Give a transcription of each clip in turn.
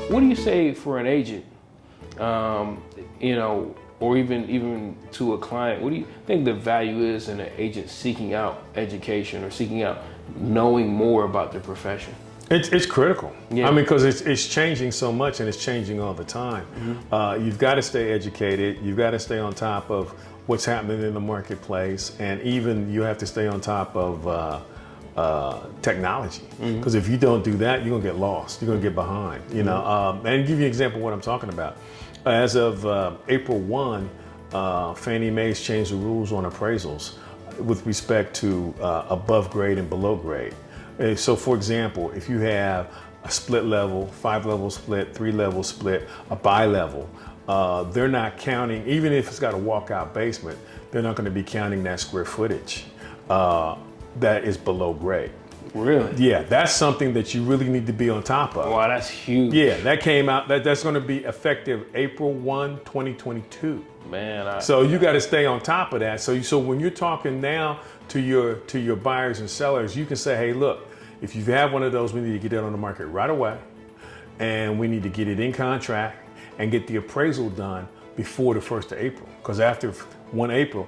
What do you say for an agent, or even to a client? What do you think the value is in an agent seeking out education or seeking out knowing more about their profession? It's critical. Yeah. I mean, because it's changing so much and it's changing all the time. You've got to stay educated. You've got to stay on top of what's happening in the marketplace, and even you have to stay on top of technology. Because if you don't do that, you're gonna get lost. You're gonna get behind. And give you an example of what I'm talking about. As of April 1, Fannie Mae's changed the rules on appraisals with respect to above grade and below grade. So for example, if you have a split level, 5-level split, 3-level split, a bi-level, they're not counting, even if it's got a walkout basement, they're not going to be counting that square footage that is below grade. Really? Yeah, that's something that you really need to be on top of. Wow, that's huge. Yeah, that came out, that's going to be effective April 1, 2022. Man, so you got to stay on top of that. So when you're talking now to your buyers and sellers, you can say, hey, look, if you have one of those, we need to get it on the market right away, and we need to get it in contract and get the appraisal done before the 1st of April. Because after 1 April,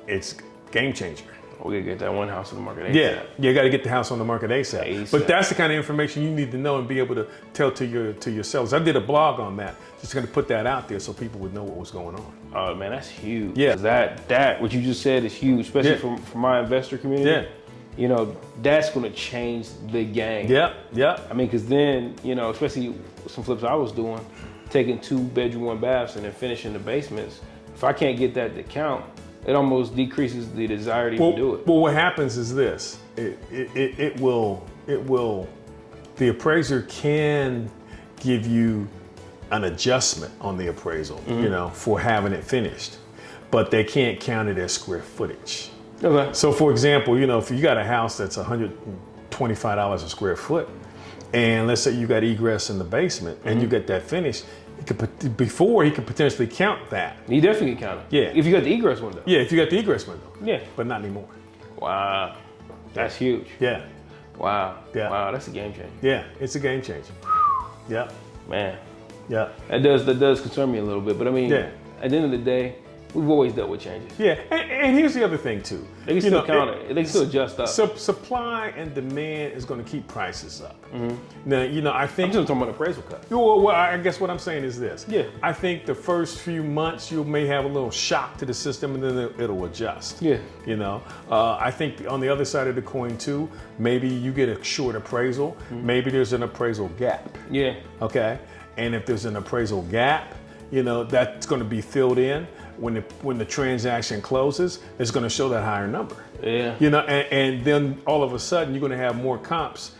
it's game changer. We gotta get that one house on the market ASAP. Yeah, you got to get the house on the market ASAP. But that's the kind of information you need to know and be able to tell to your sellers. I did a blog on that, just going to put that out there so people would know what was going on. Oh man, that's huge. Yeah, that what you just said is huge, especially for my investor community. Yeah, that's going to change the game. Yeah. I mean, because then especially some flips I was doing, taking 2-bedroom, 1 baths and then finishing the basements. If I can't get that to count, it almost decreases the desire to even do it. Well, what happens is this: it will. The appraiser can give you an adjustment on the appraisal, for having it finished, but they can't count it as square footage. Okay. So, for example, if you got a house that's $125 a square foot, and let's say you got egress in the basement, and you get that finished. He could potentially count that. He definitely can count it. Yeah. If you got the egress window. Yeah, if you got the egress window. Yeah. But not anymore. Wow. That's huge. Yeah. Wow. Yeah. Wow, that's a game changer. Yeah, it's a game changer. Yeah. Man. Yeah. That does concern me a little bit, but I mean, at the end of the day, we've always dealt with changes. Yeah, and here's the other thing too. They can still count it. They can still adjust up. Supply and demand is going to keep prices up. Now, I think. I'm just talking about appraisal cut. Well, I guess what I'm saying is this. Yeah. I think the first few months you may have a little shock to the system, and then it'll adjust. Yeah. I think on the other side of the coin too, maybe you get a short appraisal. Maybe there's an appraisal gap. Yeah. Okay. And if there's an appraisal gap, that's going to be filled in. When the transaction closes, it's going to show that higher number. Yeah. And then all of a sudden you're going to have more comps